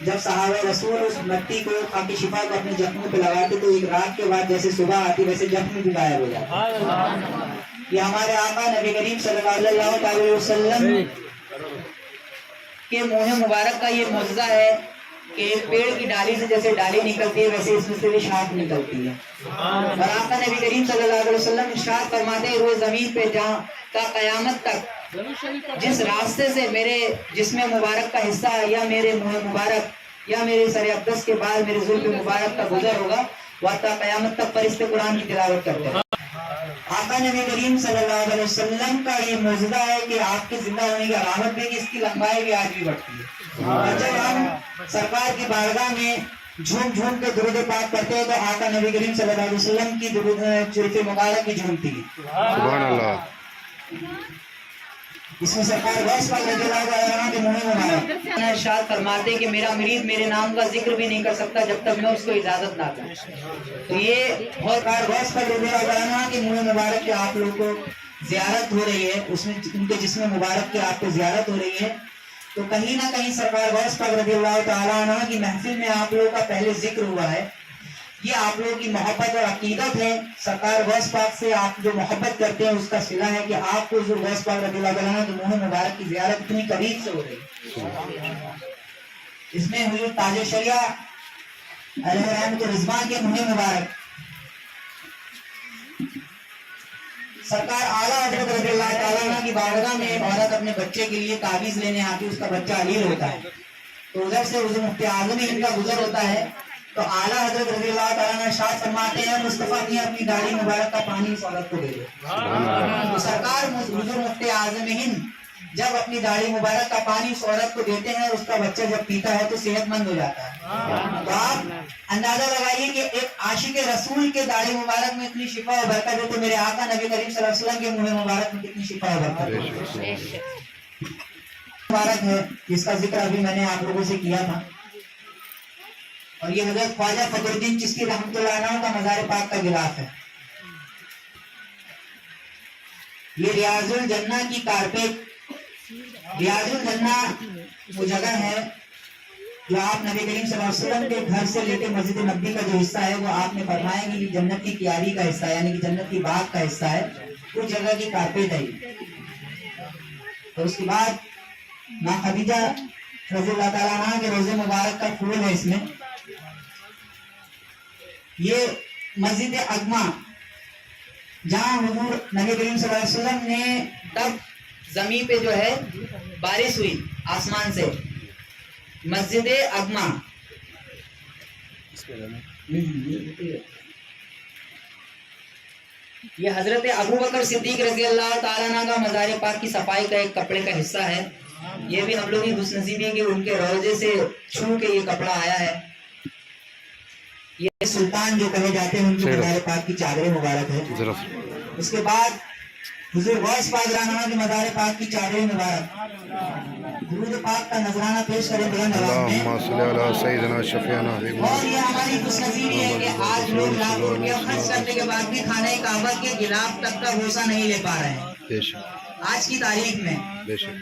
جب صحابہ رسول اس مٹی کو خاک شفا کو اپنے زخموں پہ لگاتے تو ایک رات کے بعد جیسے صبح آتی ویسے زخم بھی غائب ہو جاتا. یہ ہمارے آقا نبی کریم صلی اللہ علیہ وسلم کے منہ مبارک کا یہ معجزہ ہے کہ پیڑ کی ڈالی سے جیسے ڈالی نکلتی ہے ویسے اس میں سے بھی شاخ نکلتی ہے. اور آقا نبی کریم صلی اللہ علیہ وسلم ارشاد فرماتے ہیں روز زمین پہ جہاں کا قیامت تک جس راستے سے میرے جسم مبارک کا حصہ یا میرے منہ مبارک یا میرے سر اقدس کے بعد میرے زلف مبارک کا گزر ہوگا وہ تا قیامت تک فرشتے قرآن کی تلاوت کرتے ہیں. آقا نبی کریم صلی اللہ علیہ وسلم کا یہ معجزہ ہے کہ آپ کے زندہ ہونے کی علامت بھی کہ اس کی لمبائی بھی آج بھی بڑھتی ہے. اور جب ہم سرکار کی بارگاہ میں جھوم جھوم کے درود پاک کرتے ہیں تو آقا نبی کریم صلی اللہ علیہ وسلم کی درود شریف مبارک کی جھومتی ہے. سبحان اللہ. اس میں سرکار غوث پاک رضی اللہ عنہ کے منہ مبارک ارشاد فرماتے ہیں کہ میرا مرید میرے نام کا ذکر بھی نہیں کر سکتا جب تک میں اس کو اجازت نہ دوں. تو یہ سرکار غوث پاک رضی اللہ عنہ کے منہ مبارک کے آپ لوگوں کو زیارت ہو رہی ہے, اس میں ان کے جسم مبارک کے آپ کو زیارت ہو رہی ہے. تو کہیں نہ کہیں سرکار غوث پاک رضی اللہ تعالیٰ عنہ کی محفل میں آپ لوگوں کا پہلے ذکر ہوا ہے. یہ آپ لوگوں کی محبت اور عقیدت ہے. سرکار غوث پاک سے آپ جو محبت کرتے ہیں اس کا صلہ ہے کہ آپ کو حضور غوث پاک رضی اللہ عنہ کے منہ مبارک کی زیارت اتنی قریب سے ہو رہی ہے. اس میں حضور تاج شریعہ علیہ رحمۃ رضوان کے منہ مبارک سرکار اعلیٰ حضرت رضی اللہ تعالیٰ عنہ کی بارگاہ میں ایک عورت اپنے بچے کے لیے تعویذ لینے آتی ہے, اس کا بچہ علیل ہوتا ہے. تو ادھر سے حضور مفتی اعظم ان کا گزر ہوتا ہے تو اعلیٰ حضرت رضی اللہ تعالیٰ عنہ ارشاد فرماتے ہیں مصطفیٰ نے اپنی داڑھی مبارک کا پانی اس عورت کو دے دو. تو سرکار حضور مفتی اعظم ہند جب اپنی داڑھی مبارک کا پانی اس عورت کو دیتے ہیں اس کا بچہ جب پیتا ہے تو صحت مند ہو جاتا ہے. تو آپ اندازہ لگائیے کہ ایک عاشق رسول کے داڑھی مبارک میں اتنی شفا و برکت ہے تو میرے آقا نبی کریم صلی اللہ علیہ وسلم کے منہ مبارک میں کتنی شفا و برکت مبارک ہے جس کا ذکر ابھی میں نے آپ لوگوں سے کیا تھا. اور یہ حضرت خواجہ فخر الدین چشتی رحمۃ اللہ علیہ کا مزار پاک کا غلاف ہے. یہ ریاض الجنہ کی کارپیٹ, ریاض الجنہ وہ جگہ ہے جو آپ نبی کریم صلی اللہ علیہ وسلم کے گھر سے لے کے مسجد نبوی کا جو حصہ ہے وہ آپ نے فرمایا کہ یہ جنت کی کیاری کا حصہ ہے, یعنی کہ جنت کی باغ کا حصہ ہے, اس جگہ کی کارپیٹ ہے. اور اس کے بعد ماں خدیجہ رضی اللہ تعالیٰ عنہ کے روزے مبارک کا پھول ہے. اس میں یہ مسجد اگما جہاں حضور نبی کریم صلی اللہ علیہ وسلم نے تب زمین پہ جو ہے بارش ہوئی آسمان سے, مسجد اگما. یہ حضرت ابو بکر صدیق رضی اللہ تعالیٰ عنہ کا مزار پاک کی صفائی کا ایک کپڑے کا حصہ ہے. یہ بھی ہم لوگ کی خوش نصیبی ہے کہ ان کے روضے سے چھو کے یہ کپڑا آیا ہے. یہ سلطان جو کہے جاتے ہیں ان کے مزار پاک کی چادر مبارک ہے. اس کے بعد حضور غوث پاک رحمہ کے مزار پاک کی چادر مبارک درود پاک کا نذرانہ پیش کریں بلند آواز میں. اور یہ ہماری خوش نصیبی ہے کہ آج لوگ لاکھوں روپیہ خرچ کرنے کے بعد بھی خانہ کعبہ کے غلاف تک کا بوسہ نہیں لے پا رہے ہیں. آج کی تاریخ میں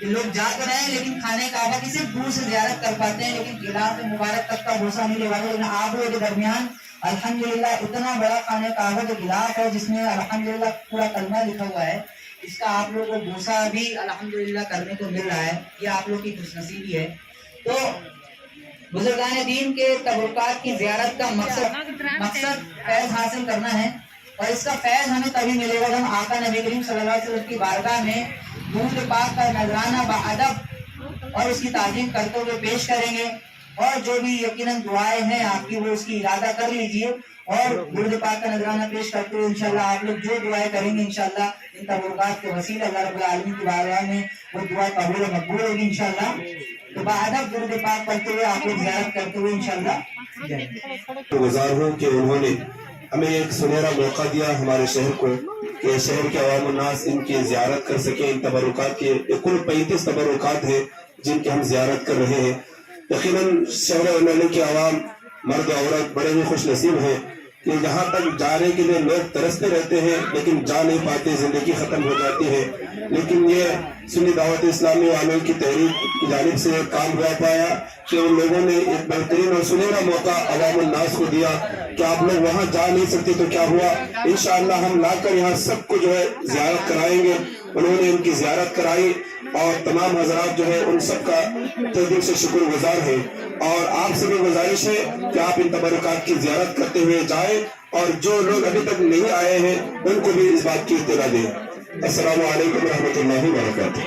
لوگ جا تو رہے ہیں لیکن خانہ کعبہ کی صرف دور سے زیارت کر پاتے ہیں لیکن غلاف مبارک تک کا بوسہ نہیں لے پاتے. لیکن آپ لوگوں کے درمیان الحمدللہ اتنا بڑا خانہ کعبہ کا غلاف ہے جس میں الحمدللہ پورا کلمہ لکھا ہوا ہے, اس کا آپ لوگوں کو بوسہ بھی الحمدللہ کرنے کو مل رہا ہے. یہ آپ لوگ کی خوش نصیبی ہے. تو بزرگان دین کے تبرکات کی زیارت کا مقصد فیض حاصل کرنا ہے, اور اس کا فیض ہمیں تبھی ملے گا جب ہم آقا نبی کریم صلی اللہ علیہ وسلم کی بارگاہ میں درود پاک کا نذرانہ باادب اور اس کی تعظیم کرتے ہوئے پیش کریں گے. اور جو بھی یقیناً دعائیں ہیں آپ کی وہ اس کی ارادہ کر لیجئے, اور درود پاک کا نذرانہ پیش کرتے ہوئے انشاءاللہ آپ لوگ جو دعائیں کریں گے انشاءاللہ ان تبرکات کے وسیلے اللہ رب العالمین کی بارگاہ میں وہ دعا قبول و مقبول ہوگی انشاءاللہ. تو باادب درود پاک پڑھتے ہوئے آپ لوگ زیارت کرتے ہوئے انشاءاللہ. گزار ہوں کہ انہوں نے ہمیں ایک سنہرا موقع دیا ہمارے شہر کو کہ شہر کے عوام الناس ان کی زیارت کر سکیں. ان تبرکات کے کل 35 تبرکات ہیں جن کی ہم زیارت کر رہے ہیں. یقیناً شہر کے عوام مرد عورت بڑے ہی خوش نصیب ہیں کہ یہاں تک جانے کے لیے لوگ ترستے رہتے ہیں لیکن جا نہیں پاتے, زندگی ختم ہو جاتی ہے. لیکن یہ سنی دعوت اسلامی والوں کی تحریک کی جانب سے کام ہوا پایا کہ ان لوگوں نے ایک بہترین اور سنہرا موقع عوام الناس کو دیا کہ آپ لوگ وہاں جا نہیں سکتے تو کیا ہوا, انشاءاللہ ہم لا کر یہاں سب کو جو ہے زیارت کرائیں گے. انہوں نے ان کی زیارت کرائی اور تمام حضرات جو ہے ان سب کا دل سے شکر گزار ہے. اور آپ سے بھی گزارش ہے کہ آپ ان تبرکات کی زیارت کرتے ہوئے جائیں اور جو لوگ ابھی تک نہیں آئے ہیں ان کو بھی اس بات کی اطلاع دیں. السلام علیکم ورحمۃ اللہ وبرکاتہ.